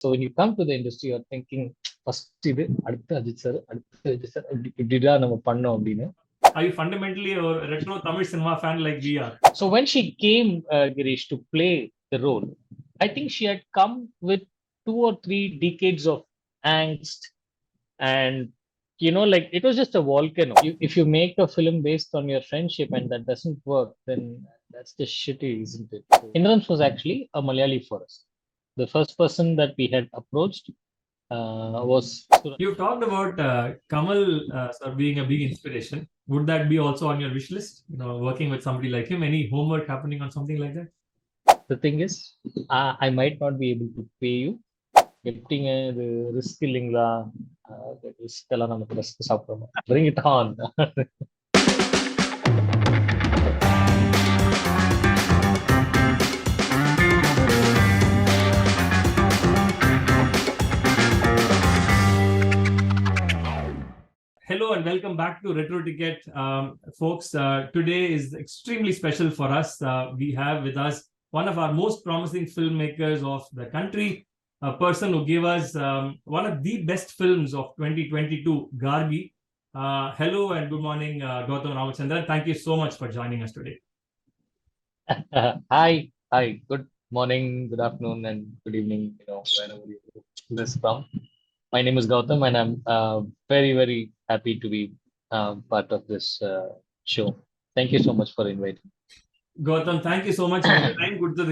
So when you come to the industry, you're thinking, first இது அடுத்து Ajith sir அடுத்து Ajith sir இப்படிதான் நம்ம பண்ணோம் அப்படின்னு. Are you fundamentally a retro Tamil cinema fan like we are? So when she came, Girish, to play the role, I think she had come with 2 or 3 decades of angst, and like it was just a volcano. If you make a film based on your friendship and that doesn't work, then that's just shitty, isn't it? So, Indrans was actually a Malayali for us. The first person that we had approached was. You talked about Kamal sir being a big inspiration. Would that be also on your wish list? Working with somebody like him, any homework happening on something like that? The thing is, I might not be able to pay you. Getting the risk இல்லைங்களா, risk எல்லாம் நமக்கு risk சாப்பிடணும். Bring it on. Hello and welcome back to Retro Ticket. Folks, today is extremely special for us. We have with us one of our most promising filmmakers of the country, a person who gave us one of the best films of 2022, Gargi. Hello and good morning, Gautham Ramachandran. Thank you so much for joining us today. Hi. Good morning, good afternoon, and good evening. Wherever you this from. My name is Gautham, and I'm very, very happy to be part of this show. Thank you so much for inviting me. Gautham, thank you so much for your time. Good to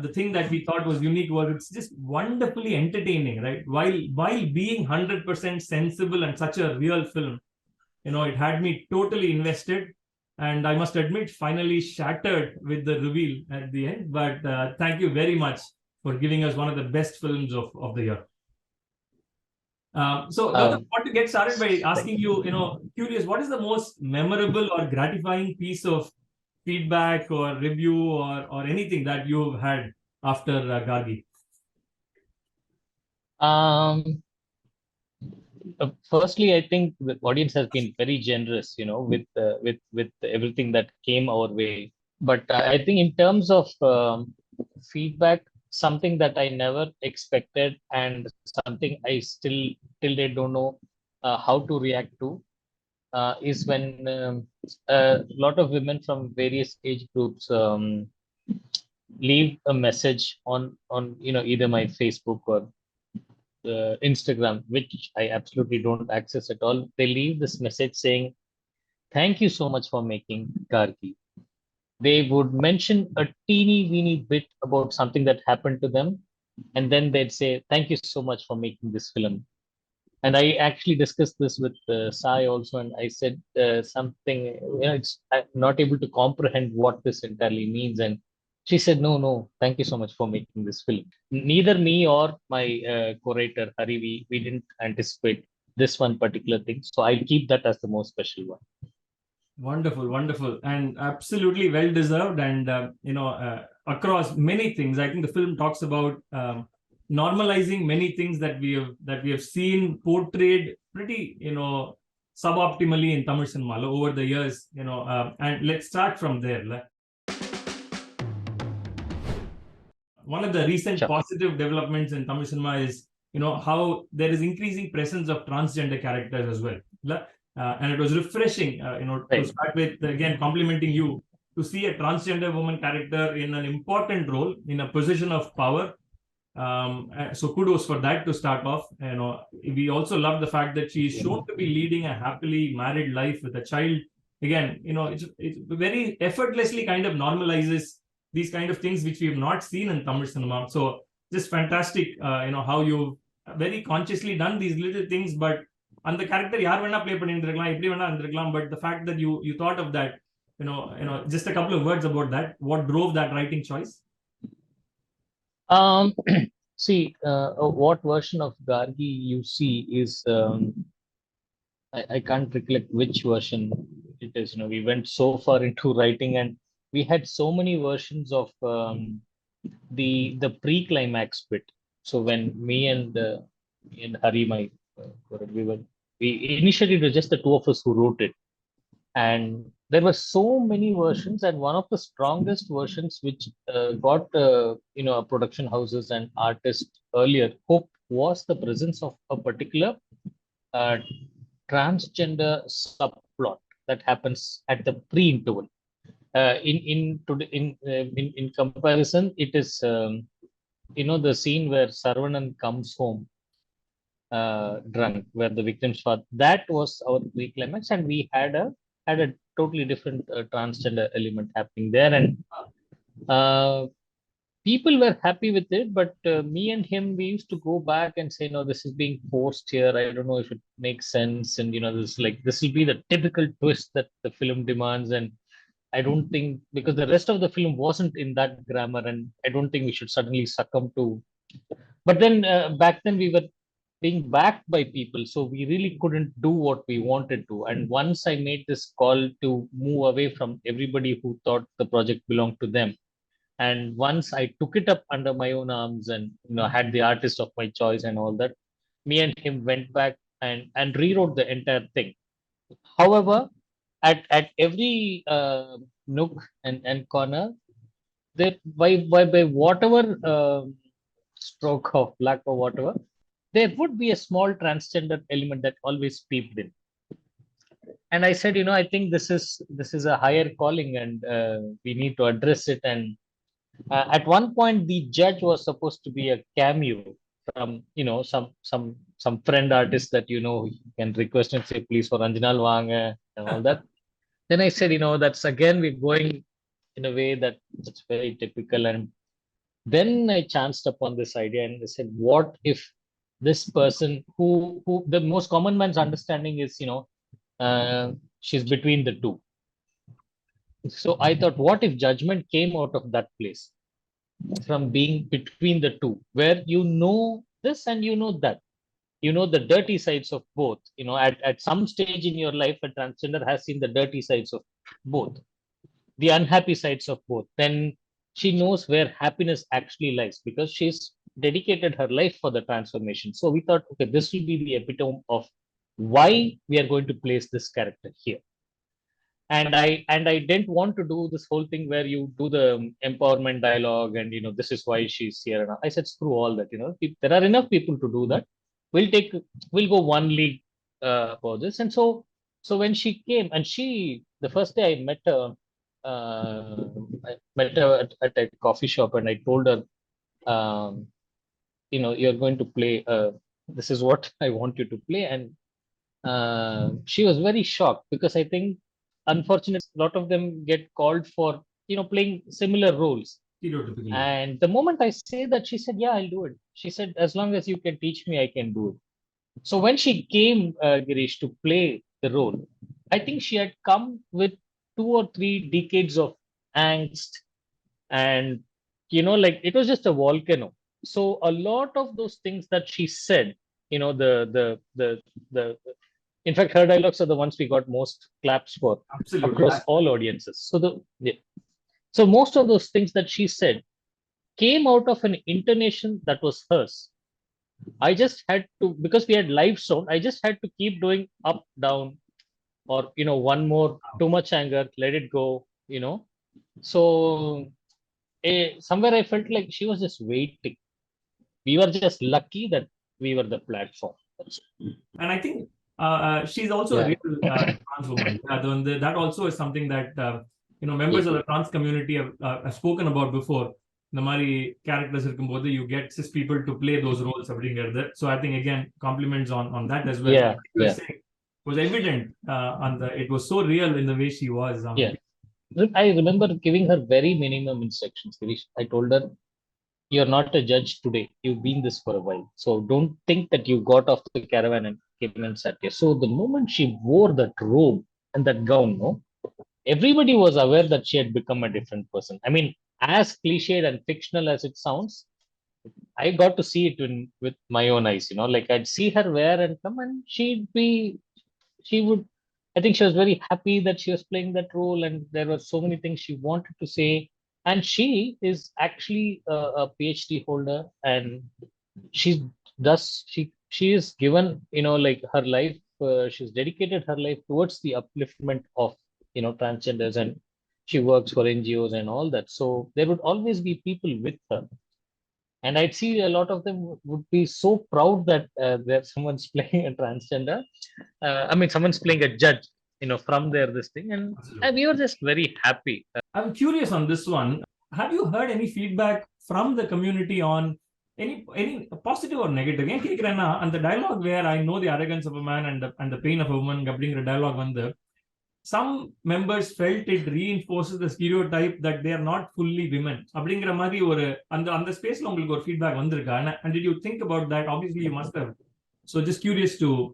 the thing that we thought was unique was it's just wonderfully entertaining, right? While being 100% sensible and such a real film, it had me totally invested. And I must admit, finally shattered with the reveal at the end. But thank you very much for giving us one of the best films of the year. So I want to get started by asking you, curious, what is the most memorable or gratifying piece of feedback or review or anything that you've had after Gargi? Firstly, I think the audience has been very generous, with everything that came our way. But I think in terms of feedback, something that I never expected and something I still till date don't know how to react to is when a lot of women from various age groups leave a message on either my Facebook or Instagram, which I absolutely don't access at all. They leave this message saying, "Thank you so much for making Gargi." They would mention a teeny weeny bit about something that happened to them, and then they'd say, "Thank you so much for making this film." And I actually discussed this with Sai also, and I said something, I'm not able to comprehend what this entirely means. And she said, no, thank you so much for making this film. Neither me or my curator, Hari, we didn't anticipate this one particular thing. So I'll keep that as the most special one. Wonderful, and absolutely well deserved. And across many things, I think the film talks about normalizing many things that we have seen portrayed pretty suboptimally in Tamil cinema over the years. And let's start from there. One of the recent positive developments in Tamil cinema is how there is increasing presence of transgender characters as well. And it was refreshing, to start with, again, complimenting you to see a transgender woman character in an important role, in a position of power. So kudos for that to start off. We also love the fact that she is shown to be leading a happily married life with a child. Again, it's very effortlessly kind of normalizes these kind of things which we have not seen in Tamil cinema. So just fantastic, how you've very consciously done these little things, but and the character yaar venna play பண்ணிருக்கலாம் எப்படி வேணா இருந்திருக்கலாம், but the fact that you thought of that, just a couple of words about that. What drove that writing choice? See, what version of Gargi you see is I can't recollect which version it is. We went so far into writing, and we had so many versions of the pre-climax bit. So when me and Hari, my we initially it was just the two of us who wrote it, and there were so many versions, and one of the strongest versions which got production houses and artists earlier hope was the presence of a particular uh, transgender subplot that happens at the pre-interval. In comparison, it is the scene where Sarvanan comes home drunk, where the victim's father. That was our pre-climax, and we had a totally different transgender element happening there, and uh, people were happy with it. But me and him, we used to go back and say, no, this is being forced here. I don't know if it makes sense, and this will be the typical twist that the film demands, and I don't think, because the rest of the film wasn't in that grammar, and I don't think we should suddenly succumb to. But then back then we were being backed by people, so we really couldn't do what we wanted to. And once I made this call to move away from everybody who thought the project belonged to them, and once I took it up under my own arms and had the artist of my choice and all that, me and him went back and rewrote the entire thing. However, at every nook and corner, there by whatever stroke of luck or whatever, there would be a small transgender element that always peeped in. And I said, I think this is a higher calling, and we need to address it. And at one point, the judge was supposed to be a cameo from some friend artist that you can request and say, please, for Anjanal Wanga and all that. Then I said, that's again we're going in a way that's very typical. And then I chanced upon this idea and I said, what if this person who the most common man's understanding is, she's between the two. So I thought, what if judgment came out of that place, from being between the two, where you know this and you know that, the dirty sides of both. At some stage in your life, a transgender has seen the dirty sides of both, the unhappy sides of both. Then she knows where happiness actually lies, because she's dedicated her life for the transformation. So we thought, okay, this will be the epitome of why we are going to place this character here. And I didn't want to do this whole thing where you do the empowerment dialogue and this is why she's here. And I said, screw all that. If there are enough people to do that, we'll go one league for this. And so when she came, and the first day I met her, at a coffee shop, and I told her, um, you're going to play, this is what I want you to play. And she was very shocked, because I think, unfortunately, a lot of them get called for playing similar roles. And the moment I say that, she said, yeah, I'll do it. She said, as long as you can teach me, I can do it. So when she came, Girish, to play the role, I think she had come with 2 or 3 decades of angst, and like, it was just a volcano. So a lot of those things that she said, the in fact, her dialogues are the ones we got most claps for. Absolutely. Across all audiences. So most of those things that she said came out of an intonation that was hers. I just had to, because we had live sound, I just had to keep doing up, down, or one more, too much anger, let it go. So somewhere I felt like she was just waiting. We were just lucky that we were the platform. And I think she's also a real trans woman. That also is something that members of the trans community have spoken about before. The Mari characters இருக்கும்போது, you get cis people to play those roles. So I think, again, compliments on that as well. Saying, was evident it was so real in the way she was. I remember giving her very minimum instructions. I told her, you're not a judge today. You've been this for a while. So don't think that you got off the caravan and came and sat here. So the moment she wore that robe and that gown, everybody was aware that she had become a different person. I mean, as cliched and fictional as it sounds, I got to see it with my own eyes. Like, I'd see her wear and come, and she would, I think she was very happy that she was playing that role, and there were so many things she wanted to say. And she is actually a PhD holder, and she does she is given, like, her life, she's dedicated her life towards the upliftment of transgenders, and she works for NGOs and all that. So there would always be people with her. And I'd see a lot of them would be so proud that someone's playing a transgender. Someone's playing a judge, from this thing. And we were just very happy. I'm curious on this one. Have you heard any feedback from the community on any positive or negative? And the dialogue where I know the arrogance of a man and the pain of a woman, dialogue some members felt it reinforces the stereotype that they are not fully women. And the space feedback and did you think about that? Obviously you must have. So just curious to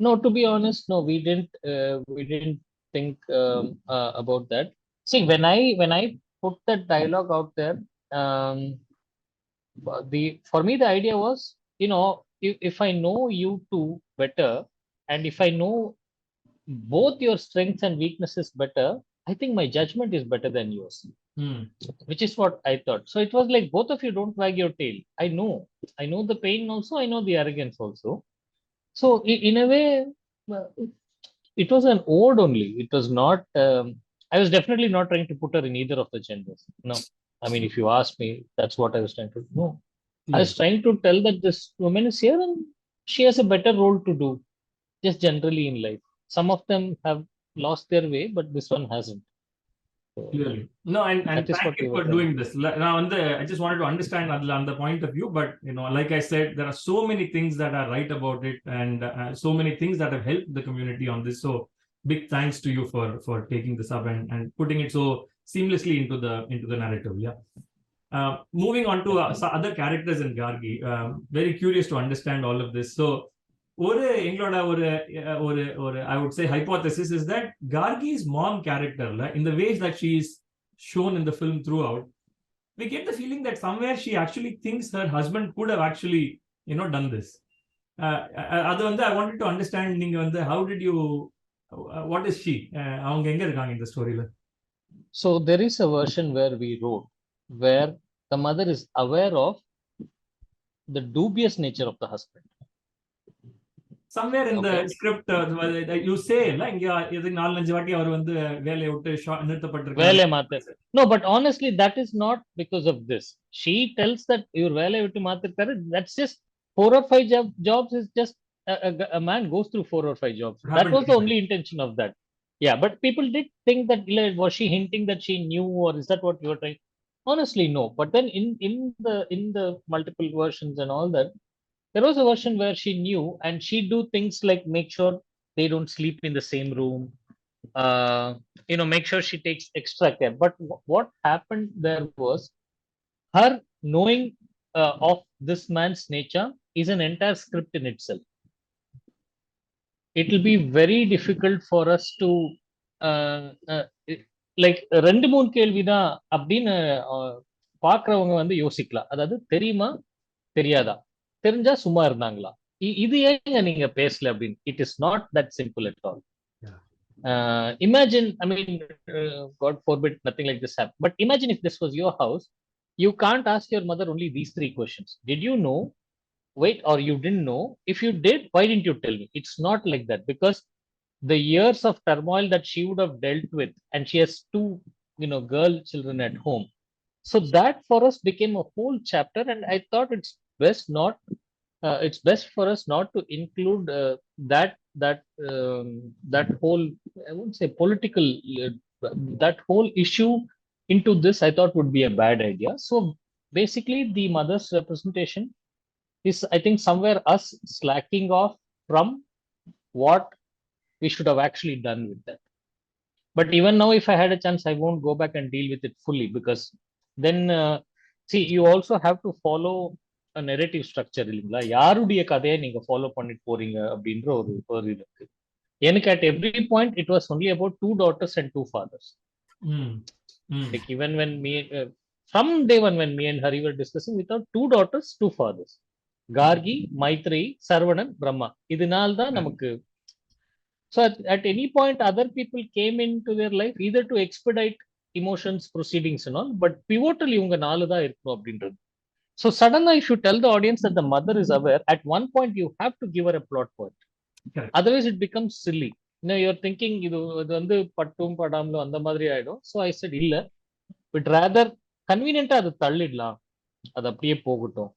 No, to be honest, no, we didn't think about that. See, when I put that dialogue out there, for me the idea was, if I know you two better, and if I know both your strengths and weaknesses better, I think my judgment is better than yours. Which is what I thought. So it was like, both of you don't wag your tail. I know the pain also, I know the arrogance also. So in a way, it was an ode only. It was not. I was definitely not trying to put her in either of the genders. No, if you ask me, that's what I was trying to do. No, I was trying to tell that this woman is here and she has a better role to do, just generally in life. Some of them have lost their way, but this one hasn't. So, clearly. No, and thank you for doing this. Now, I just wanted to understand on the point of view, but like I said, there are so many things that are right about it, and so many things that have helped the community on this. So big thanks to you for taking this up and putting it so seamlessly into the narrative. Yeah. Moving on to other characters in Gargi, very curious to understand all of this. So I would say hypothesis is that Gargi's mom character, in the ways that she is shown in the film throughout, we get the feeling that somewhere she actually thinks her husband could have actually done this. I wanted to understand how did you what is she in the story? So there is a version where we wrote where the mother is aware of the dubious nature of the husband. Somewhere in the script, you say, no, but honestly, that is not because of this. She tells that that's just 4 or 5 jobs is just a man goes through 4 or 5 jobs. That was the only intention of that. Yeah, but people did think that, was she hinting that she knew, or is that what you were trying? Honestly, no. But then in the multiple versions and all that, there was a version where she knew, and she do things like make sure they don't sleep in the same room. Make sure she takes extra care. But what happened there was, her knowing of this man's nature is an entire script in itself. It will be very difficult for us to like ரெண்டு மூணு கேள்விதான் அப்படின்னு பாக்குறவங்க யோசிக்கலாம். அதாவது தெரியுமா தெரியாதா, தெரிஞ்சா சும்மா இருந்தாங்களா, இது ஏங்க நீங்க பேசல அப்படின்னு. It is not that simple at all. Imagine, God forbid nothing like this happen, but imagine if this was your house, you can't ask your mother only these 3 questions. Did you know? Wait, or you didn't know? If you did, why didn't you tell me? It's not like that, because the years of turmoil that she would have dealt with, and she has 2 girl children at home, so that for us became a whole chapter. And I thought it's best for us not to include that whole, I won't say political, that whole issue into this. I thought would be a bad idea. So basically the mother's representation is, I think, somewhere us slacking off from what we should have actually done with that. But even now, if I had a chance, I won't go back and deal with it fully, because then see, you also have to follow a narrative structure. இல்லைங்களா, யாருடைய கதையை நீங்க follow பண்ணிட்டு போறீங்க அப்படின்ற ஒரு இருக்கு. எனக்கு at every point it was only about 2 daughters and 2 fathers. Like even when from day one, when me and Hari were discussing, we thought 2 daughters, 2 fathers. Gargi, Maitri, Sarvanan, Brahma. இதனால தான் நமக்கு. So at any point, other people came into their life either to expedite emotions, proceedings and all, but pivotally இவங்க 4 தான் இருக்கணும் அப்படின்றது. So suddenly, if you tell the audience that the mother is aware, at one point you have to give her a plot point. Correct. Otherwise it becomes silly. No, you're thinking இது வந்து பட்டும் படாமலும் அந்த மாதிரி ஆயிடும். So I said இல்ல, but rather convenient அது தள்ளிடலாம், அது அப்படியே போகட்டும்.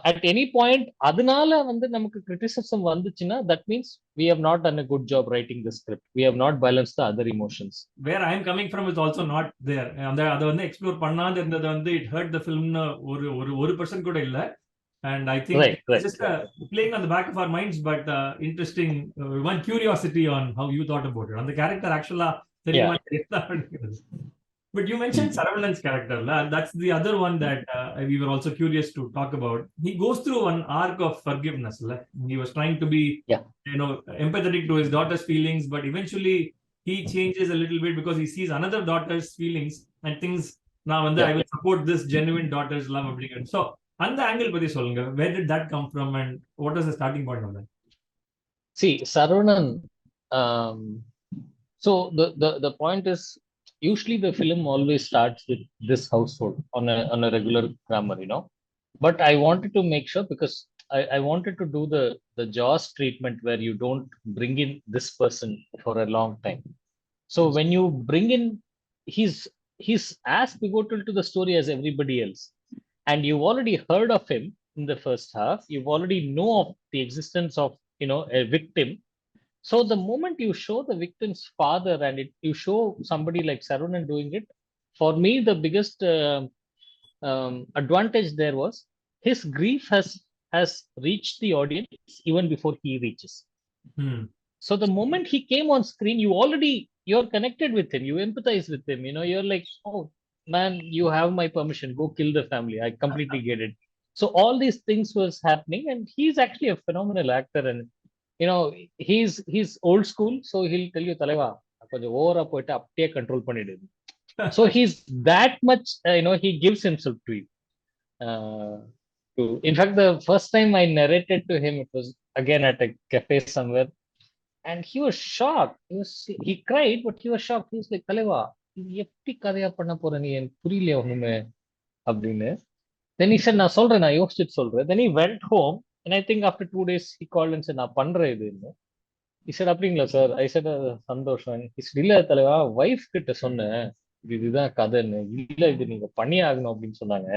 At any point அதனால வந்து நமக்கு criticism வந்துச்சுன்னா that means we have not done a good job writing the script, we have not balanced the other emotions. Where I am coming from is also not there. அதை வந்து explore பண்ணாத இருந்தது வந்து it hurt the filmனு ஒரு ஒரு 1% கூட இல்ல. And I think it's just playing on the back of our minds, but interesting, one curiosity on how you thought about it. And the character actually, but you mentioned Saravalan's character. That's the other one that we were also curious to talk about. He goes through an arc of forgiveness. He was trying to be, empathetic to his daughter's feelings, but eventually he changes a little bit because he sees another daughter's feelings and thinks, now I will support this genuine daughter's love. So, அந்த angle பத்தி சொல்லுங்க. Where did that come from and what was the starting point of that? See, Saravanan, so the point is, usually the film always starts with this household on a regular grammar, but I wanted to make sure, because I wanted to do the Jaws treatment where you don't bring in this person for a long time. So when you bring in, he's as pivotal to the story as everybody else, and you've already heard of him in the first half, you've already know of the existence of a victim. So the moment you show the victim's father and you show somebody like Saravanan doing it, for me the biggest advantage there was his grief has reached the audience even before he reaches. So the moment he came on screen, you're connected with him, you empathize with him, you're like, oh man, you have my permission, go kill the family, I completely get it. So all these things was happening, and he's actually a phenomenal actor, and he's old school, so he'll tell you, Taleva, கொஞ்சம் ஓவரா போயிட்டு அப்படியே control பண்ணிடு. So he's that much, he gives himself to you. In fact, the first time I narrated to him, it was again at a cafe somewhere, and he was shocked. He cried, but he was shocked. He was like, Taleva, எப்படி கதையா பண்ண போற நீ, எனக்கு புரியல ஒண்ணுமே அப்படின்னு. Then he said, நான் சொல்றேன், நான் யோசிச்சுட்டு சொல்றேன். Then he went home, and I think after 2 days he called and said, நான் பண்றேன் இதுன்னு. He said, அப்படிங்களா சார்? I said, சந்தோஷம். He said, இல்ல தலைவா, வைஃப் கிட்ட சொன்னேன் இதுதான் கதைன்னு, இல்ல இது நீங்க பண்ணி ஆகணும் அப்படின்னு சொன்னாங்க.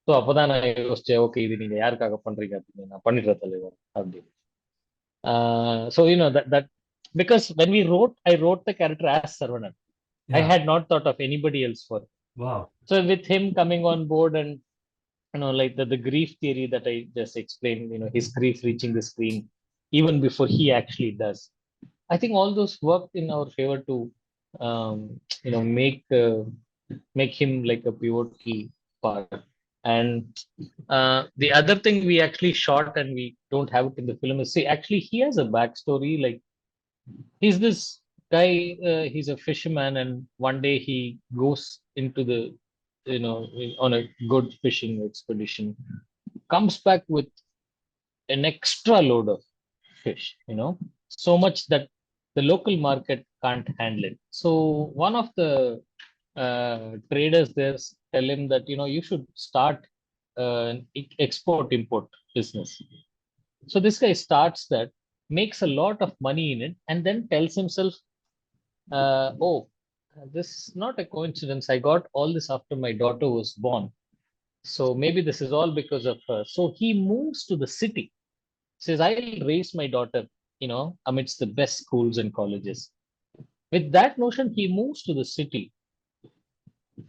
ஸோ அப்பதான் நான் யோசிச்சேன், ஓகே இது நீங்க யாருக்காக பண்றீங்க அப்படின்னு, நான் பண்ணிடுறேன் தலைவர் அப்படின்னு. So that because when I wrote the character as Saravanan, I had not thought of anybody else for it. Wow. So with him coming on board, and like the grief theory that I just explained, his grief reaching the screen even before he actually does, I think all those worked in our favor to make him like a pivotal part. And the other thing we actually shot, and we don't have it in the film, is, see, actually he has a backstory. Like, he's this guy, he's a fisherman, and one day he goes into the on a good fishing expedition, comes back with an extra load of fish, so much that the local market can't handle it. So one of the traders there tell him that you should start an export import business. So this guy starts that, makes a lot of money in it, and then tells himself, oh, this is not a coincidence, I got all this after my daughter was born, so maybe this is all because of her. So he moves to the city, says, I'll raise my daughter amidst the best schools and colleges. With that notion, he moves to the city,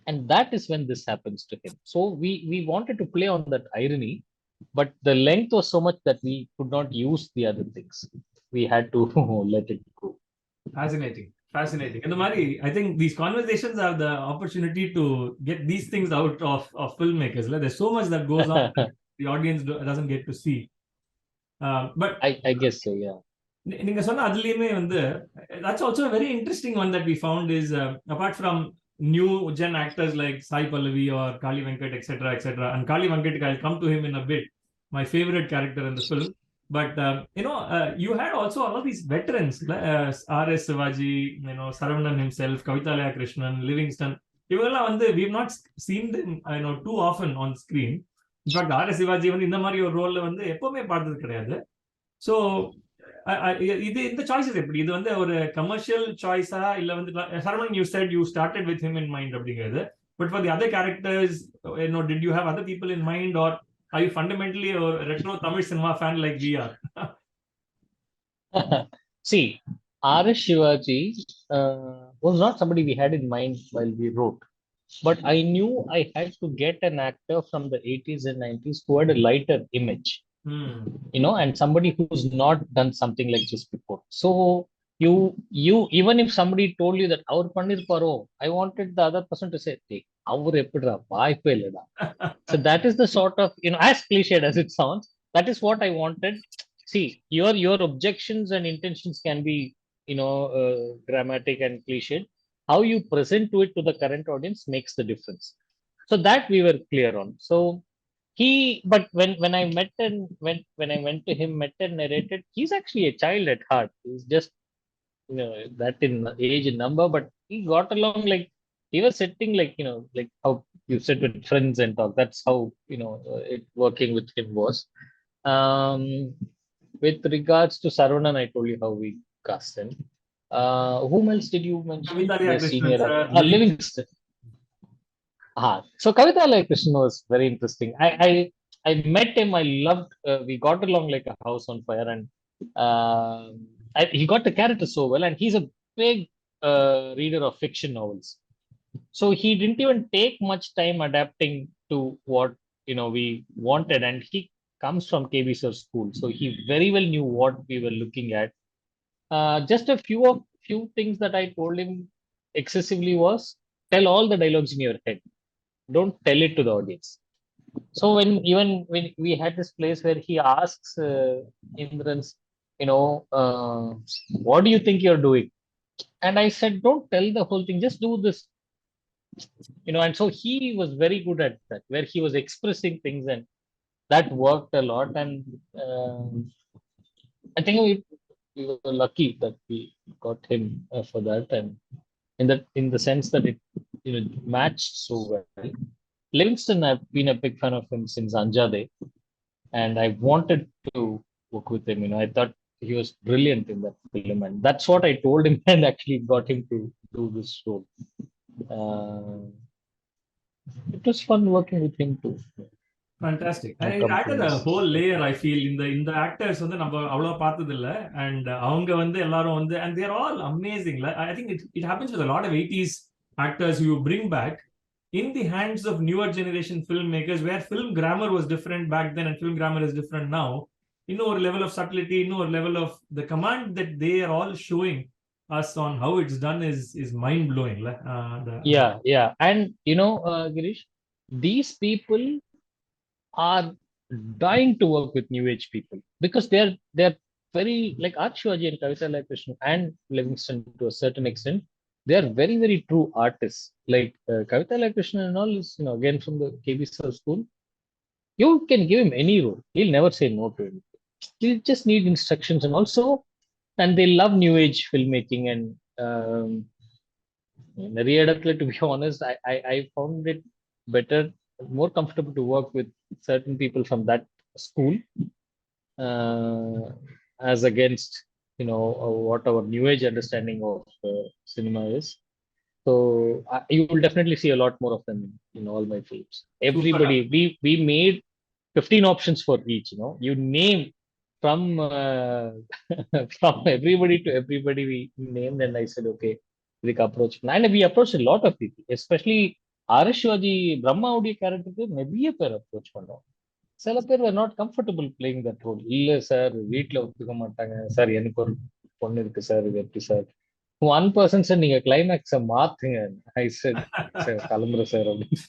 and that is when this happens to him. So we wanted to play on that irony, but the length was so much that we could not use the other things. We had to let it go. Fascinating. And I think these conversations are the opportunity to get these things out of filmmakers. There's so much that goes on that the audience doesn't get to see. But I guess so, yeah. நீங்க சொன்ன அதுலயுமே that's also a very interesting one that we found is, apart from new gen actors like Sai Pallavi or Kaali, Venkat, etc., and Kaali Venkat, I'll come to him in a bit, my favorite character in the film. But you had also all of these veterans, R.S. Sivaji, Saravanan himself, Kavithalaya Krishnan, Livingston. We've not seen them too often on screen. In fact, R.S. Sivaji இந்த மாதிரி ஒரு ரோல்ல எப்பவுமே பார்த்தது கிடையாது. So இந்த choices எப்படி இது வந்து ஒரு கமர்ஷியல் சாய்ஸா இல்ல வந்து Saravanan you said you started with him in mind அப்படிங்கிறது but for the other characters did you have other people in mind or are you fundamentally a retro Tamil cinema fan like we are? See, R.S. Shivaji was not somebody we had in mind while we wrote, but I knew I had to get an actor from the 80s and 90s who had a lighter image. And somebody who's not done something like this before. So you even if somebody told you that our Panir Paro, I wanted the other person to say, hey, our epidra, so that is the sort of, as cliched as it sounds, that is what I wanted. See, your objections and intentions can be, dramatic and cliched. How you present to it to the current audience makes the difference. So that we were clear on. So but when I met and when I went to him, met and narrated, he's actually a child at heart. He's just, that in age and number, but he got along like he was sitting like, like how you sit with friends and talk. That's how, it working with him was. Um, with regards to Sarunan, I told you how we cast him. Whom else did you mention? Kavithalaya The Krishnan senior sir, actor. Livingston. So Kavithalaya Krishnan was very interesting. I met him. I loved. We got along like a house on fire, and he got the character so well. And he's a big reader of fiction novels. So he didn't even take much time adapting to what we wanted, and he comes from KB Sir school, so he very well knew what we were looking at. Just a few things that I told him excessively was, tell all the dialogues in your head, don't tell it to the audience. So when we had this place where he asks Indrans, what do you think you're doing? And I said, don't tell the whole thing, just do this. And so he was very good at that, where he was expressing things, and that worked a lot. And I think we were lucky that we got him for that, and in the sense that it matched so well. Livingston, I've been a big fan of him since Anjade, and I wanted to work with him. I thought he was brilliant in that film, and that's what I told him and actually got him to do this role. It was fun working with him too. Fantastic. And it added a whole layer, I feel, in the actors வந்து நம்ம அவ்வளவு பார்த்தது இல்ல, and அவங்க வந்து எல்லாரும் வந்து, and they're all amazing. I think it happens with a lot of 80s actors who you bring back in the hands of newer generation filmmakers, where film grammar was different back then and film grammar is different now. Or level of subtlety, or level of the command that they are all showing us on how it's done is mind blowing. Yeah, and Girish, these people are dying to work with new age people, because they're very like Archivagi and Kavithalaya Krishnan and Livingston to a certain extent. They are very, very true artists. Like Kavithalaya Krishnan and all is, again from the KB Sir school. You can give him any role, he'll never say no to it. You just need instructions, and they love new age filmmaking. And to be honest, I found it better, more comfortable to work with certain people from that school, as against what our new age understanding of cinema is. So you will definitely see a lot more of them in all my films. Everybody, we made 15 options for each. You name from from everybody to everybody, we named, and I said, okay, we approach. And we approached a lot of people, especially R.S. Shivaji Brahma audio character, நிறைய பேர் approach பண்ணோம். சில பேர் were not comfortable playing that role. இல்ல sir, வீட்டுல ஒத்துக்க மாட்டாங்க sir, எனக்கு ஒரு பொண்ணு இருக்கு சார், இது எப்படி சார். One person said, நீங்க கிளைமேக்ஸ மாத்துங்க. I said, சார் கிளம்புற சார் அப்படின்னு.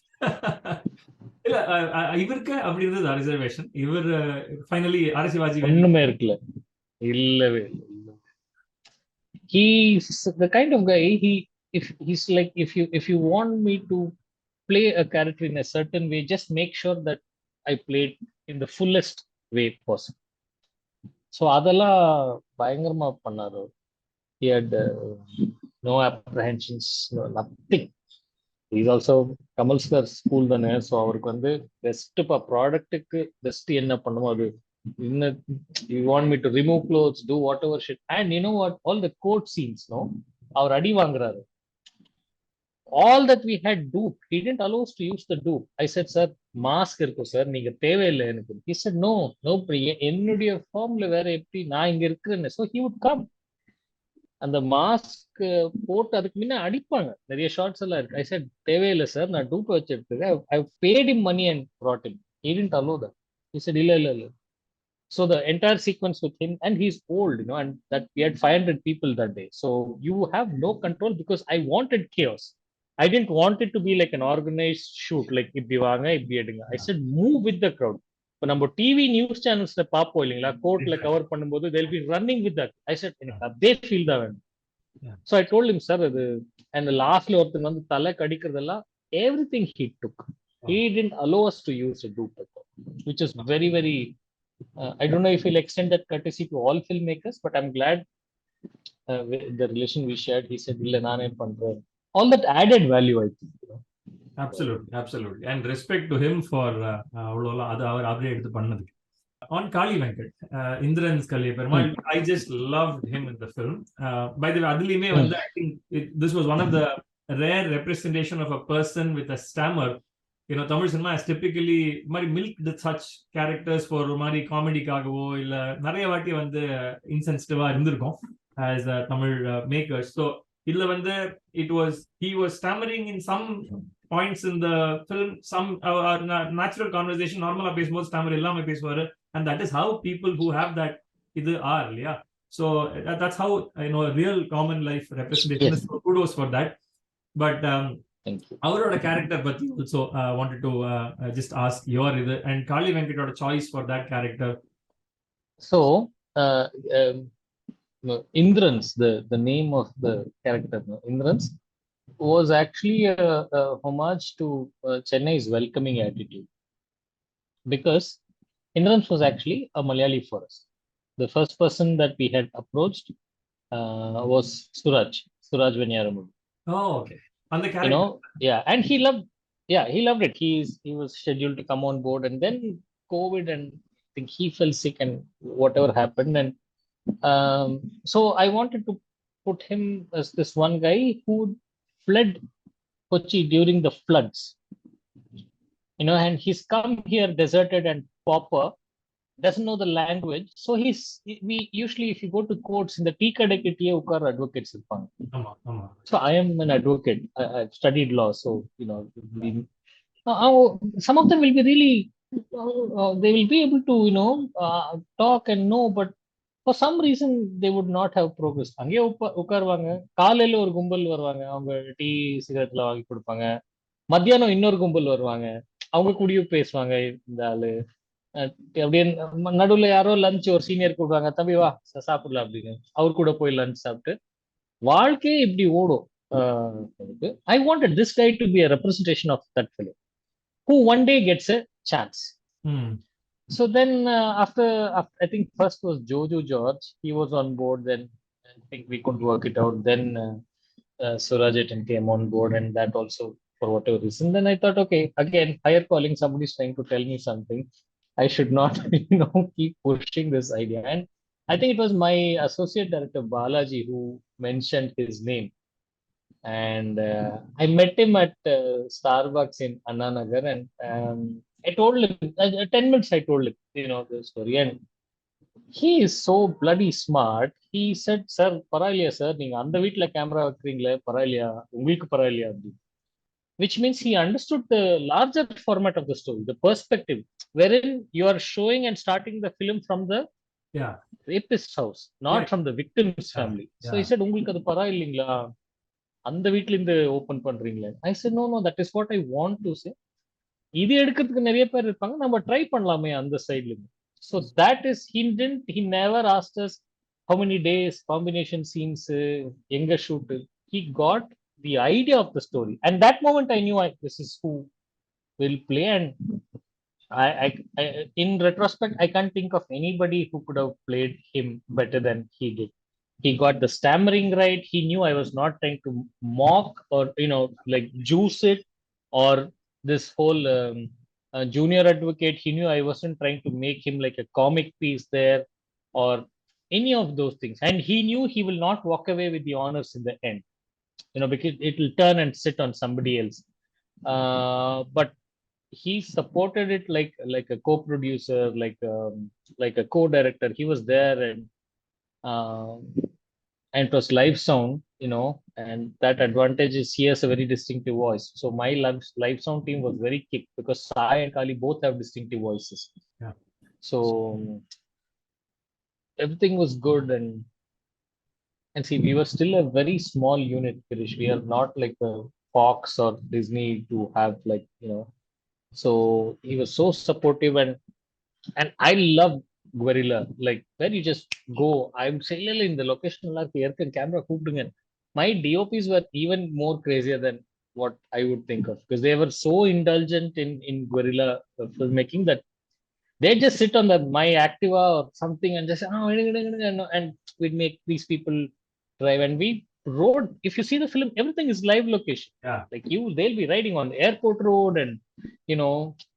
இல்ல இவருக்கு அப்படி இருந்தது ரிசர்வேஷன். இவர் ஃபைனலி R.S. சிவாஜி ஒண்ணுமே இருக்குல்ல, இல்லவே இல்லை. He's the kind of guy, he's like, if you want me to play a character in a certain way, just make sure that I played in the fullest way possible. So அதெல்லாம் பயங்கரமா பண்ணாரு. He had no apprehensions, no nothing. He's also Kamal sir school தானே, so அவருக்கு வந்து best ப்ராடக்ட்டுக்கு best என்ன பண்ணுமோ அது You want me to remove clothes, do whatever shit. And you know what? All the court scenes, no? Our Adi Vangraru. All that we had dupe. He didn't allow us to use the dupe. I said, sir, mask irko, sir. Neenga thevilla enakku. He said, no, no, என்னுடைய ஃபார்ம்ல வேற எப்படி நான் இங்க இருக்கிறேன்னு. So he would come. அந்த mask போட்டு அதுக்கு முன்ன அடிப்பாங்க. நிறைய ஷார்ட்ஸ் எல்லாம் இருக்கு. I said, தேவையில்லை சார், நான் டூப் வச்சு எடுத்துக்கிறேன். I paid him money and brought him. He didn't allow that. He said, இல்ல, இல்ல, இல்ல. So the entire sequence with him, and he's old, and that we had 500 people that day. So you have no control because I wanted chaos. I didn't want it to be like an organized shoot, like இப்படி வாங்க இப்படி எடுங்க. I said move with the crowd. இப்போ நம்ம TV news சேனல்ஸ்ல பார்ப்போம் இல்லைங்களா, கோர்ட்ல cover பண்ணும்போது they'll be running with that. I said எனக்கு அதே ஃபீல் தான் வேணும். So I told him, sir, அது and லாஸ்ட்ல ஒருத்தங்க வந்து தலை கடிக்கிறதெல்லாம் everything he took. He didn't allow us to use a dupe, which is very, very I don't know if he'll extend that courtesy to all filmmakers, but I'm glad the relation we shared. He said, "Illa nane pandren." All that added value, I think. Absolutely. And respect to him for our upgrade to பண்ணதுக்கு. On Kaali Venkat, Indrans Kaali Perumal, I just loved him in the film. By the way, adilime vanda, I think this was one of the rare representation of a person with a stammer. Tamil cinema has typically milked such characters for mari comedy kaagavo illa nariya vaati vandu insensitive irundirukom as Tamil makers. So illa vandu he was stammering in some points in the film, some natural conversation normal ah pesumbodu stammer illama pesuvaru, and that is how people who have that idu are, yeah. So that's how a real common life representation is. So kudos for that. But அவரோட character பத்தி also wanted to just ask your இது and Kaali Venkatoட choice for that character. So Indrans, the name of the character, Indrans, was actually a homage to Chennai's welcoming attitude, because Indrans was actually a Malayali for us. The first person that we had approached was Suraj Venyaramudu. Oh, okay. On the character, and he loved it. He was scheduled to come on board, and then COVID, and I think he fell sick and whatever happened, and so I wanted to put him as this one guy who fled Kochi during the floods, and he's come here deserted and pauper, doesn't know the language. So we usually, if you go to courts, in the tea kadakittiye ukar advocates irpanga. So I am an advocate. I've studied law, so some of them will be really they will be able to talk and know, but for some reason they would not have progressed. அங்கே உட்காருவாங்க, காலையில ஒரு கும்பல் வருவாங்க, அவங்க tea சிகரெட்ல வாங்கி கொடுப்பாங்க, மத்தியானம் இன்னொரு கும்பல் வருவாங்க, அவங்க கூடயும் பேசுவாங்க. இந்த ஆளு அப்படியே நடுவுல யாரோ லஞ்ச் ஒரு சீனியர் கூடுவாங்க, தம்பி வா சாப்பிடலாம் அப்படின்னு, அவர் கூட போய் லஞ்ச் சாப்பிட்டு வாழ்க்கையே இப்படி ஓடும். I wanted this guy to be a representation of that fellow who one day gets a chance. So then after I think first was Jojo George, he was on board. Then I think we couldn't work it out. Then Surajetan came on board, and that also for whatever reason. Then I thought, okay, again higher calling, somebody's trying to tell me something. I should not keep pushing this idea. And I think it was my associate director Balaji who mentioned his name. And I met him at Starbucks in Anna Nagar, and I told him 10 minutes. I told him, the story, and he is so bloody smart. He said, "Sir, paraliya sir, நீங்க அந்த வீட்ல camera வைக்கிறீங்களே, paraliya, உங்களுக்கு paraliya." Which means he understood the larger format of the story, the perspective, wherein you are showing and starting the film from the rapist's house, not from the victim's family. So he said, உங்களுக்கு அது பரவாயில்லைங்களா, அந்த வீட்ல இருந்து open பண்றீங்களே? I said, no, that is what I want to say. இது எடுக்கிறதுக்கு நிறைய பேர் இருப்பாங்க, நம்ம ட்ரை பண்ணலாமே அந்த சைட்ல. So that is, he never asked us how many days, combination scenes, எங்க shoot. He got the idea of the story, and that moment I knew this is who will play. And I in retrospect, I can't think of anybody who could have played him better than he did. He got the stammering right. He knew I was not trying to mock or like juice it, or this whole junior advocate. He knew I wasn't trying to make him like a comic piece there or any of those things. And he knew he will not walk away with the honors in the end, because it will turn and sit on somebody else. But he supported it like a co-producer, like a co-director. He was there, um, and it was live sound, and that advantage is he has a very distinctive voice. So my live sound team was very kicked because Sai and Kaali both have distinctive voices. Yeah. So everything was good, and see, we were still a very small unit, Kirish. We are not like a Fox or Disney to have so he was so supportive, and I love Guerrilla, like where you just go. I would say, in the location like camera கூப்பிடுங்க. My DOPs were even more crazier than what I would think of, because they were so indulgent in guerrilla filmmaking that they just sit on my Activa or something and just and we'd make these people drive, and we rode. If you see the film, everything is live location. Yeah. Like they'll be riding on the airport road and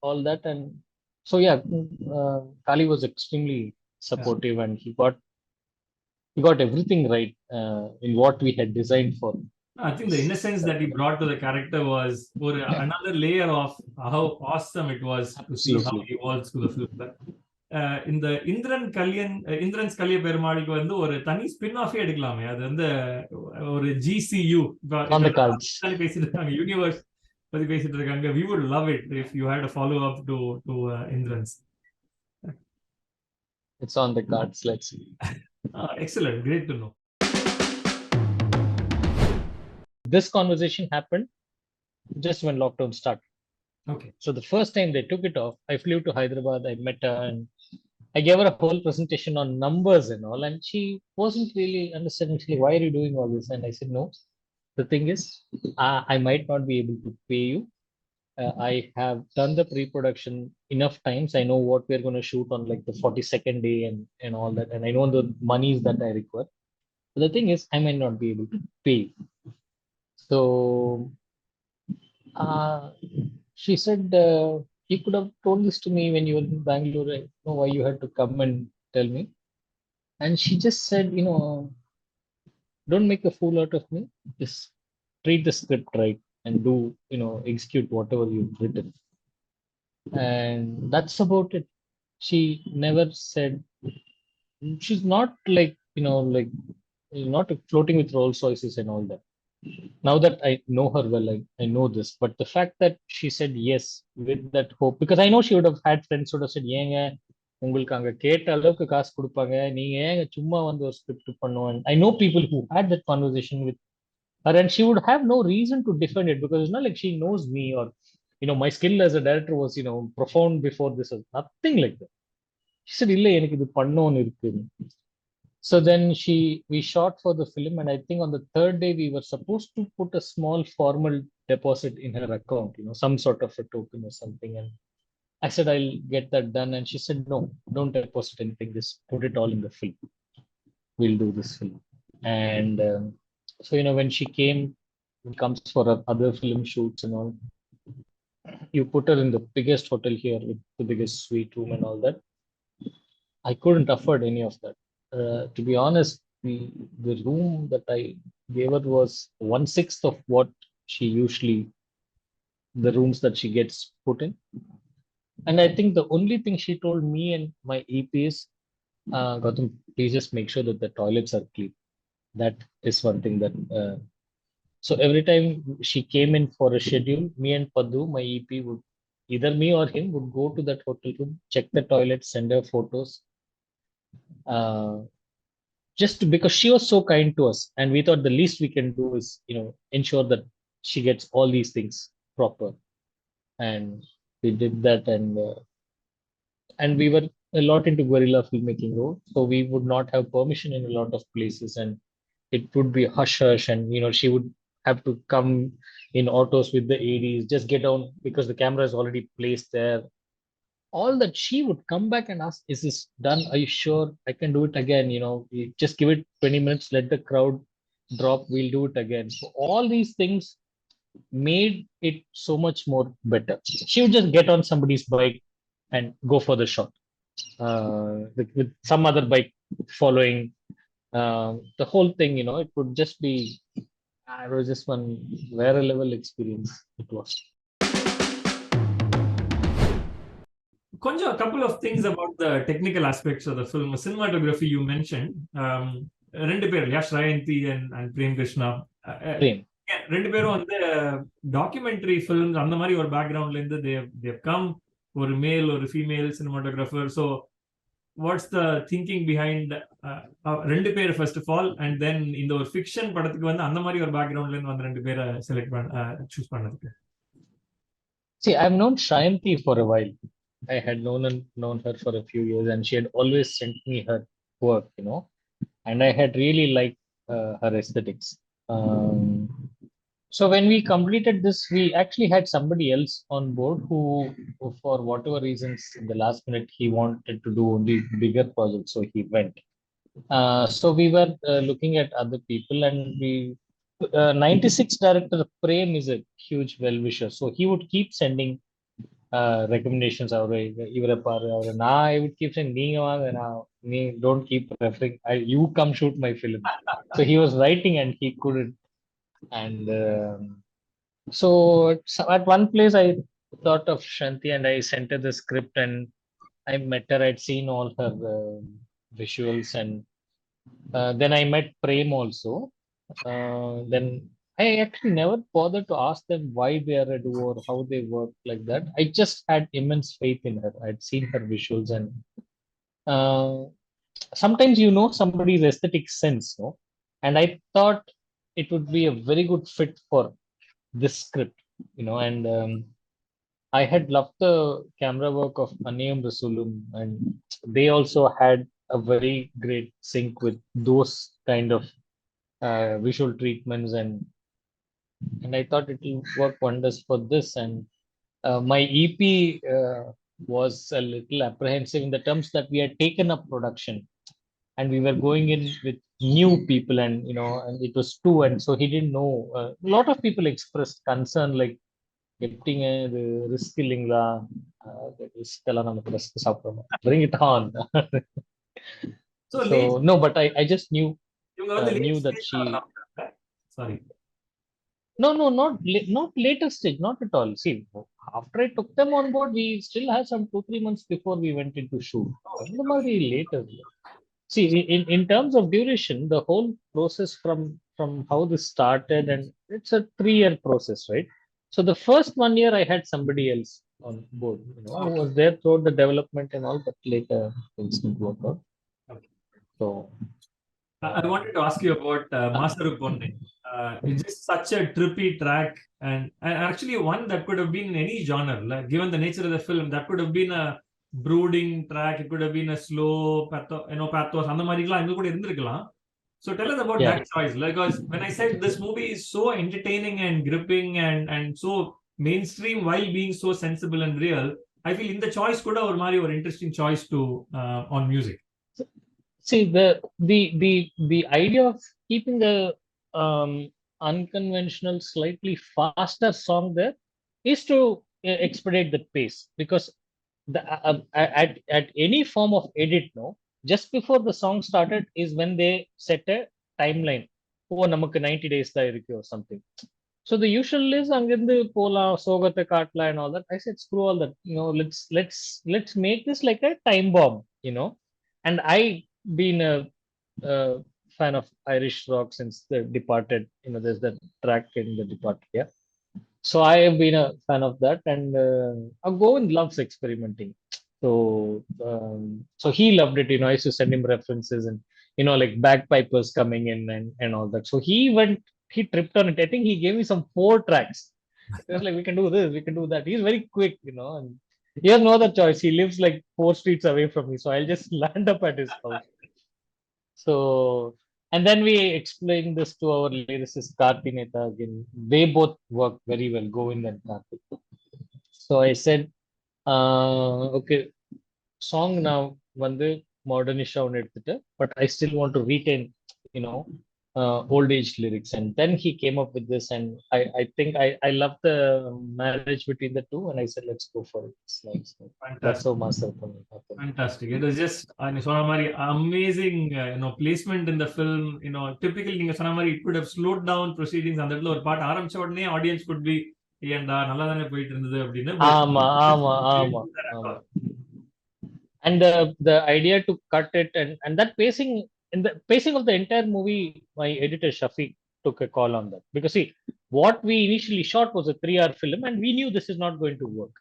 all that. And so yeah, Kali was extremely supportive, and he got everything right in what we had designed for. I think the innocence that he brought to the character was another layer of how awesome it was to see how he evolves through the film. But இந்த இந்திரன்ஸ் கலிய பெருமாளுக்கு வந்து ஒரு தனி spin ஆஃபே எடுக்கலாமே. அது வந்து ஒரு GCU பேசிட்டு இருக்காங்க, யூனிவர்ஸ் பத்தி பேசிட்டு இருக்காங்க. We would love it if you had a follow up to Indrans. It's on the cards. Let's see. Excellent, great to know. This conversation happened just when lockdown started. Okay. So the first time they took it off, I flew to Hyderabad. I met her and I gave her a whole presentation on numbers and all, and she wasn't really understanding. She's like, "Why are you doing all this?" And I said, "No, the thing is, I might not be able to pay you. I have done the pre-production enough times. I know what we're going to shoot on like the 42nd day and all that, and I know the monies that I require. But the thing is, I might not be able to pay you." So she said, "You could have told this to me when you were in Bangalore. I don't know why you had to come and tell me." And she just said, "Don't make a fool out of me. Just read the script right and do, execute whatever you've written." And that's about it. She never said, she's not like, not floating with Rolls Royces and all that. Now that I know her well, I know this. But the fact that she said yes with that hope, because I know she would have had friends who would have said, "ஏங்க உங்களுக்கு அங்க கேட்ட அளவுக்கு காசு கொடுப்பாங்க, நீங்க ஏங்க சும்மா வந்து ஒரு ஸ்கிரிப்ட் பண்ணுவோம்." And I know people who had that conversation with her, and she would have no reason to defend it, because it's not like she knows me, or my skill as a director was profound before this, or nothing like that. She said, "இல்ல எனக்கு இது பண்ணணும்னு இருக்கு." So then we shot for the film, and I think on the third day we were supposed to put a small formal deposit in her account, some sort of a token or something. And I said, "I'll get that done." And she said, "No, don't deposit anything. Just put it all in the film. We'll do this film." And so when she comes for other film shoots and all, you put her in the biggest hotel here with the biggest suite room and all that. I couldn't afford any of that. To be honest, the room that I gave her was 1/6 of what the rooms that she gets put in. And I think the only thing she told me and my EP is, "Gautham, please just make sure that the toilets are clean." That is one thing that. So every time she came in for a schedule, me and Padhu, my EP, would either me or him would go to that hotel room, check the toilet, send her photos. Just because she was so kind to us, and we thought the least we can do is ensure that she gets all these things proper. And we did that, and we were a lot into guerrilla filmmaking, so we would not have permission in a lot of places, and it would be hush hush, and she would have to come in autos with the ADs, just get down because the camera is already placed there. All that, she would come back and ask, "Is this done? Are you sure? I can do it again. You just give it 20 minutes, let the crowd drop, we'll do it again." So all these things, made it so much more better. She would just get on somebody's bike and go for the shot, with some other bike following. The whole thing, it would just be, it was just one very level experience. It was. A couple of things about the technical aspects of the film. Cinematography you mentioned. ரெண்டு பேர் இல்லையா, ஸ்ரயந்தி and frame Krishna. ரெண்டு பேரும் வந்து documentary films அந்த மாதிரி ஒரு பேக்ரவுண்ட்ல இருந்து தேவ் கம், ஒரு மேல் ஒரு female cinematographer. So what's the thinking behind ரெண்டு பேர் first of all, and then இந்த ஒரு ஃபிக்ஷன் படத்துக்கு வந்து அந்த மாதிரி ஒரு பேக்ரவுண்ட்ல இருந்து வந்து ரெண்டு பேரை சூஸ் பண்ணதுக்கு? See, I've known Shayanti for a while. I had known her for a few years, and she had always sent me her work, and I had really liked her aesthetics. So when we completed this, we actually had somebody else on board who, for whatever reasons, in the last minute, he wanted to do only bigger projects, so he went. So we were looking at other people, and we 96 director Prem is a huge well-wisher, so he would keep sending recommendations. I would keep saying, don't keep referring, you come shoot my film. So he was writing and he couldn't. And so at one place I thought of Shanti, and I sent her the script, and I met her. I'd seen all her visuals, and then I met Prem also. Then I actually never bothered to ask them why they are a duo or how they work like that. I just had immense faith in her. I'd seen her visuals, and sometimes somebody's aesthetic sense, no? And I thought it would be a very good fit for this script, and I had loved the camera work of Aniyam Rasulum, and they also had a very great sync with those kind of visual treatments, and I thought it will work wonders for this. And my EP was a little apprehensive in the terms that we had taken up production, and we were going in with new people, and and it was two, and so he didn't know. A lot of people expressed concern, like getting a risk இல்லைங்களா, risk எல்லாம் நமக்கு risk சாப்பிடணும், bring it on. So no, but I just knew that she. Sorry. No, not later stage, not at all. See, after I took them on board, we still had some 2-3 months before we went into shoot. Later. See, in terms of duration, the whole process from how this started, and it's a 3-year process, right? So the first 1 year I had somebody else on board, who was there throughout the development and all, but later things didn't work out. Okay. So I wanted to ask you about Masaru Ponne. It's just such a trippy track, and actually one that could have been in any genre. Like, given the nature of the film, that could have been a brooding track. It could have been a slow pathos. அந்த மாதிரிலாம் இங்க கூட இருந்திருக்கலாம். So tell us about that choice. Because when I said this movie is so entertaining and gripping and so mainstream while being so sensible and real, I feel in the choice kuda or mari or interesting choice to on music. See, the idea of keeping the unconventional, slightly faster song there is to expedite the pace, because at any form of edit, just before the song started is when they set a timeline. Oh, namakku 90 days da irukku or something. So the usual is angindu pola sogatha kaatla and all that. I said, screw all that. Let's make this like a time bomb. And I been a fan of Irish rock since The Departed. There's that track in The Departed. Yeah. So I have been a fan of that, and Govind loves experimenting. So he loved it. I used to send him references, and like bagpipers coming in and all that. So he tripped on it. I think he gave me some 4 tracks. He was like, we can do this, we can do that. He's very quick, and he has no other choice. He lives like 4 streets away from me, so I'll just land up at his house. So, and then we explained this to our lyricist Karthi Neta again. They both work very well, Govind and Karthi. So I said, okay, song now வந்து மாடர்னிஷா ஒன்று எடுத்துட்டு, but I still want to retain, old age lyrics, and then he came up with this, and I think I love the marriage between the two, and I said let's go for it. It's nice. That's Fantastic. how master happened. Fantastic. It was just Sonamari, amazing placement in the film. Typically நீங்க சொன்ன மாதிரி it could have slowed down proceedings. அந்த இடத்துல ஒரு பாட்டு ஆரம்பிச்ச உடனே audience could be ஏன்டா நல்லா தானே போயிட்டு இருந்தது அப்படின்னு. But ஆமா ஆமா ஆமா ஆமா. And the idea to cut it, and that pacing, in the pacing of the entire movie, my editor Shafiq took a call on that, because see, what we initially shot was a 3-hour film, and we knew this is not going to work.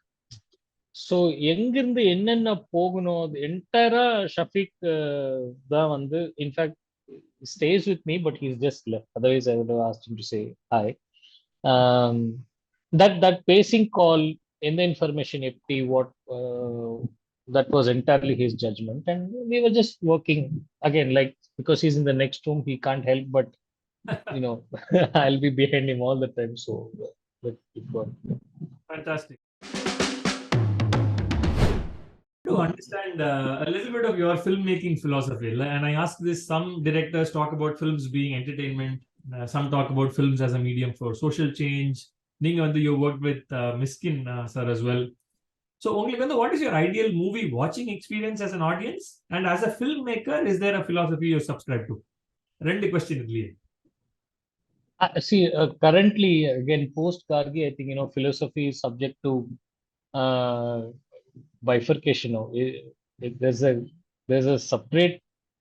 So எங்கிருந்து என்னென்ன போகணும் அது என்டையரா ஷஃபிக் தான் வந்து, in fact stays with me, but he's just left. Otherwise, I would have asked him to say hi. That pacing call in the information FT, what that was entirely his judgment, and we were just working again, like, because he's in the next room, he can't help but I'll be behind him all the time. So let's keep going. Fantastic. To understand a little bit of your filmmaking philosophy, and I ask this, some directors talk about films being entertainment, some talk about films as a medium for social change. You worked with Miskin sir as well. So what is your ideal movie watching experience as an audience, and as a filmmaker, is there a philosophy you subscribe to? Rendu question idliye. See, currently, again, post Gargi, I think philosophy is subject to bifurcation. There's a separate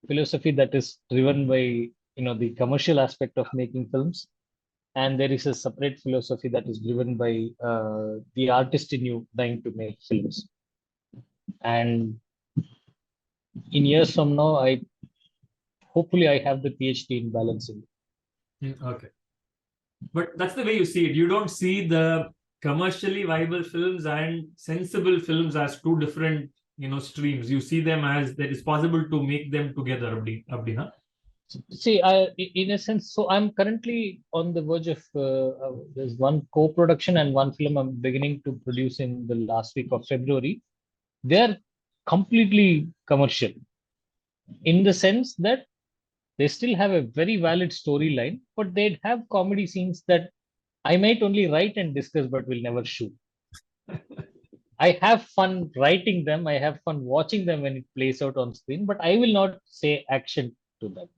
philosophy that is driven by the commercial aspect of making films, and there is a separate philosophy that is driven by the artist in you dying to make films. And in years from now, hopefully I have the PhD in balancing. Okay, but that's the way you see it. You don't see the commercially viable films and sensible films as two different streams. You see them as that is possible to make them together. Abdina. See, in a sense, so I'm currently on the verge of there's one co-production and one film I'm beginning to produce in the last week of February. They're completely commercial in the sense that they still have a very valid storyline, but they'd have comedy scenes that I might only write and discuss, but will never shoot. I have fun writing them. I have fun watching them when it plays out on screen, but I will not say action to them.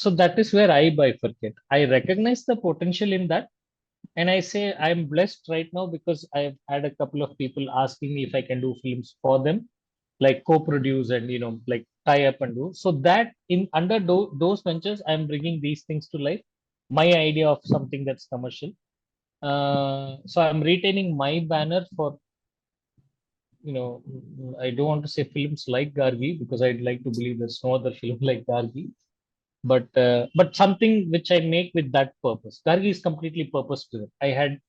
So that is where I bifurcate. I recognize the potential in that. And I say I'm blessed right now because I've had a couple of people asking me if I can do films for them, like co-produce and, like tie up and do. So that under those ventures, I'm bringing these things to life. My idea of something that's commercial. So I'm retaining my banner for, I don't want to say films like Gargi, because I'd like to believe there's no other film like Gargi. But something which I make with that purpose. Gargi is completely purpose driven.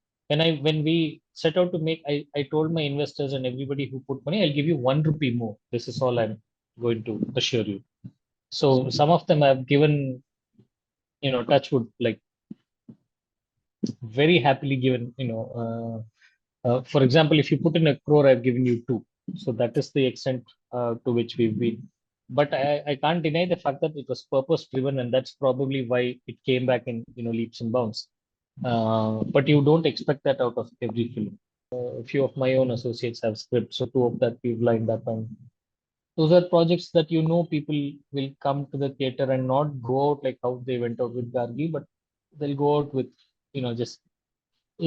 When we set out to make, I told my investors and everybody who put money, I'll give you 1 rupee more. This is all I'm going to assure you. So some of them I've given, touch wood, like very happily given, for example, if you put in 1 crore, I've given you 2. So that is the extent to which we've been. But I can't deny the fact that it was purpose driven, and that's probably why it came back in leaps and bounds. But you don't expect that out of every film. A few of my own associates have scripts, so 2 of that we've lined up, and those are projects that people will come to the theater and not go out like how they went out with Gargi, but they'll go out with just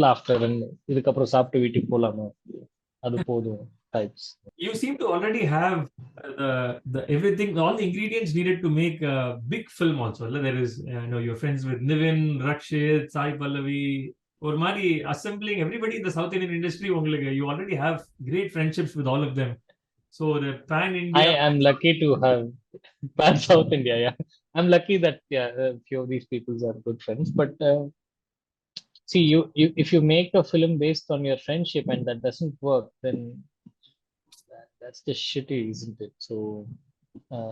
laughter and இதுக்கப்புறம் சாப்பிட்டு வீட்டுக்கு போலாமா அது போதும் types. You seem to already have the everything, all the ingredients needed to make a big film also. There is, you're friends with Nivin, Rakshit, Sai Pallavi, or Mari, assembling everybody in the South Indian industry. You already have great friendships with all of them. So the pan India. I am lucky to have pan South India. Yeah, I'm lucky that a few of these people are good friends. But see, you if you make a film based on your friendship and that doesn't work, then that's just shitty, isn't it? So,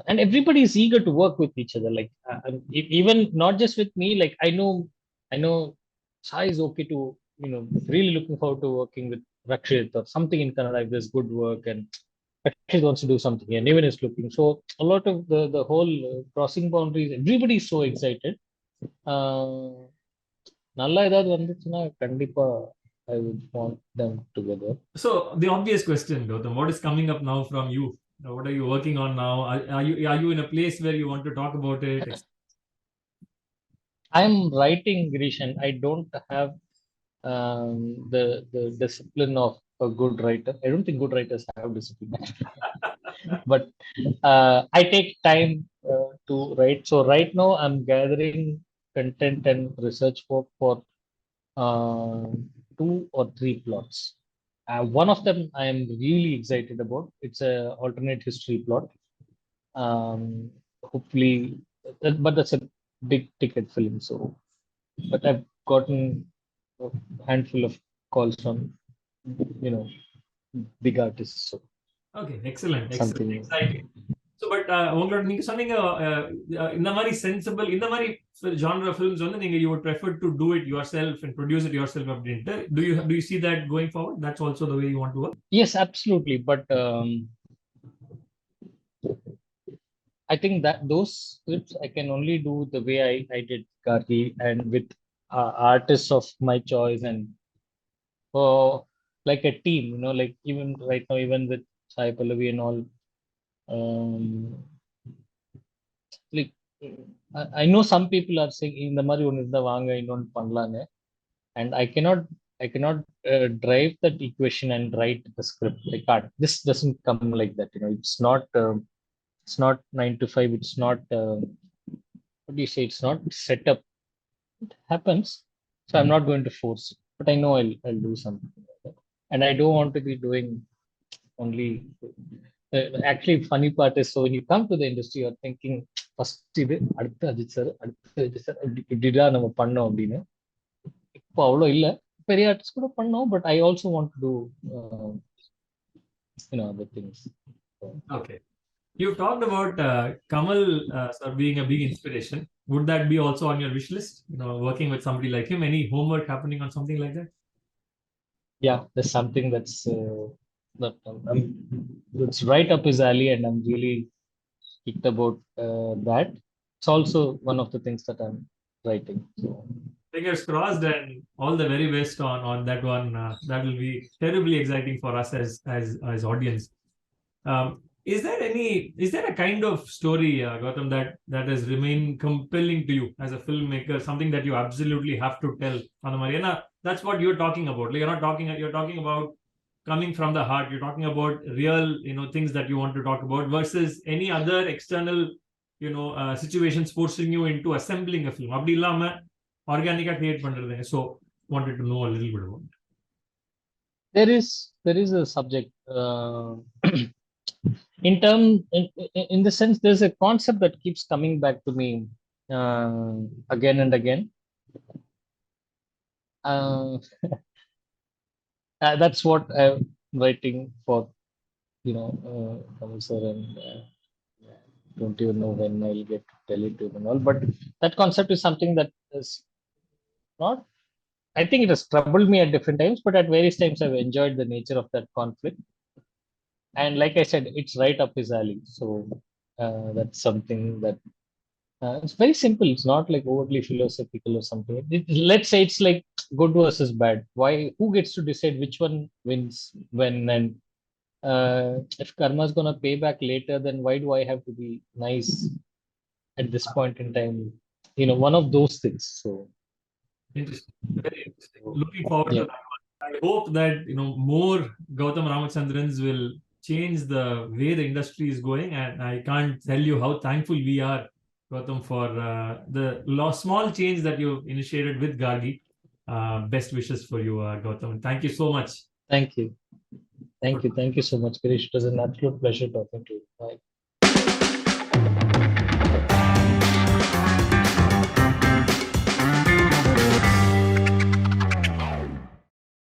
and everybody is eager to work with each other. Like even not just with me. Like I know, Sai is okay to really looking forward to working with Rakshit or something in Kannada if there's good work, and Rakshit wants to do something, and even is looking. So a lot of the whole crossing boundaries. Everybody is so excited. நல்லா ஏதாவது வந்துச்சுன்னா கண்டிப்பா I would want them together. So the obvious question, Gautham, what is coming up now from you? What are you working on now? Are you in a place where you want to talk about it? I'm writing, Girish, and I don't have the discipline of a good writer. I don't think good writers have discipline, but I take time to write. So right now I'm gathering content and research work for uh, 2 or 3 plots. One of them I am really excited about. It's a alternate history plot. Hopefully, but that's a big ticket film. So, but I've gotten a handful of calls from, you know, big artists. So Okay, excellent, something. exciting. So, but உங்களோட நீங்க சொன்னீங்க இந்த மாதிரி sensible இந்த மாதிரி genre films வந்து நீங்க you would prefer to do it yourself and produce it yourself அப்படின்ட்டு do you see that going forward? That's also the way you want to work? Yes, absolutely. But I think that those scripts I can only do the way I did Gargi, and with artists of my choice, and like a team, like even right now, even with Sai Pallavi and all, um, like I know some people are saying in the mari one vaanga innonu panlane, and I cannot drive that equation and write the script. I can't. This doesn't come like that. It's not 9 to 5. It's not what do you say? It's not set up. It happens. So I'm not going to force it. But I know I'll do something like that. And I don't want to be doing only. Actually, funny part is, so when you come to the industry, you're thinking first இது அடுத்து Ajith sir அடுத்து Ajith sir இப்படிதான் நம்ம பண்ணோம் அப்படின்னு. இப்போ அவ்வளோ இல்லை, பெரிய ஆர்டிஸ்ட் கூட பண்ணோம், but I also want to do other things. So, okay. You've talked about Kamal sir being a big inspiration. Would that be also on your wish list? Working with somebody like him. Any homework happening on something like that? yeah, there's something that's it's right up his alley, and I'm really kicked about that. It's also one of the things that I'm writing. So Fingers crossed, and all the very best on that one. That will be terribly exciting for us as audience. Is there a kind of story, Gautham, that has remained compelling to you as a filmmaker? Something that you absolutely have to tell on the Mariana. That's what you're talking about. Like, you're talking about coming from the heart. You're talking about real, things that you want to talk about versus any other external, situations forcing you into assembling a film. அப்படி இல்லாம ஆர்கானிக்கா create பண்றது. So wanted to know a little bit about it. there is a subject in the sense, there's a concept that keeps coming back to me again and again. That's what I'm writing for, Kamal sir, and don't even know when I'll get to tell it to him and all. But that concept is something that is not. I think it has troubled me at different times, but at various times I've enjoyed the nature of that conflict. And like I said, it's right up his alley. So that's something that it's very simple. It's not like overtly philosophical or something. Let's say it's like good versus bad. Why? Who gets to decide which one wins when? And if karma is gonna pay back later, then why do I have to be nice at this point in time? One of those things. So interesting, very interesting. Looking forward to that one. I hope that more Gautham Ramachandrans will change the way the industry is going, and I can't tell you how thankful we are, Gautham, for the small change that you initiated with Gargi. Best wishes for you, Gautham. Thank you so much. Thank you so much, Girish. It was an absolute pleasure talking to you. Bye.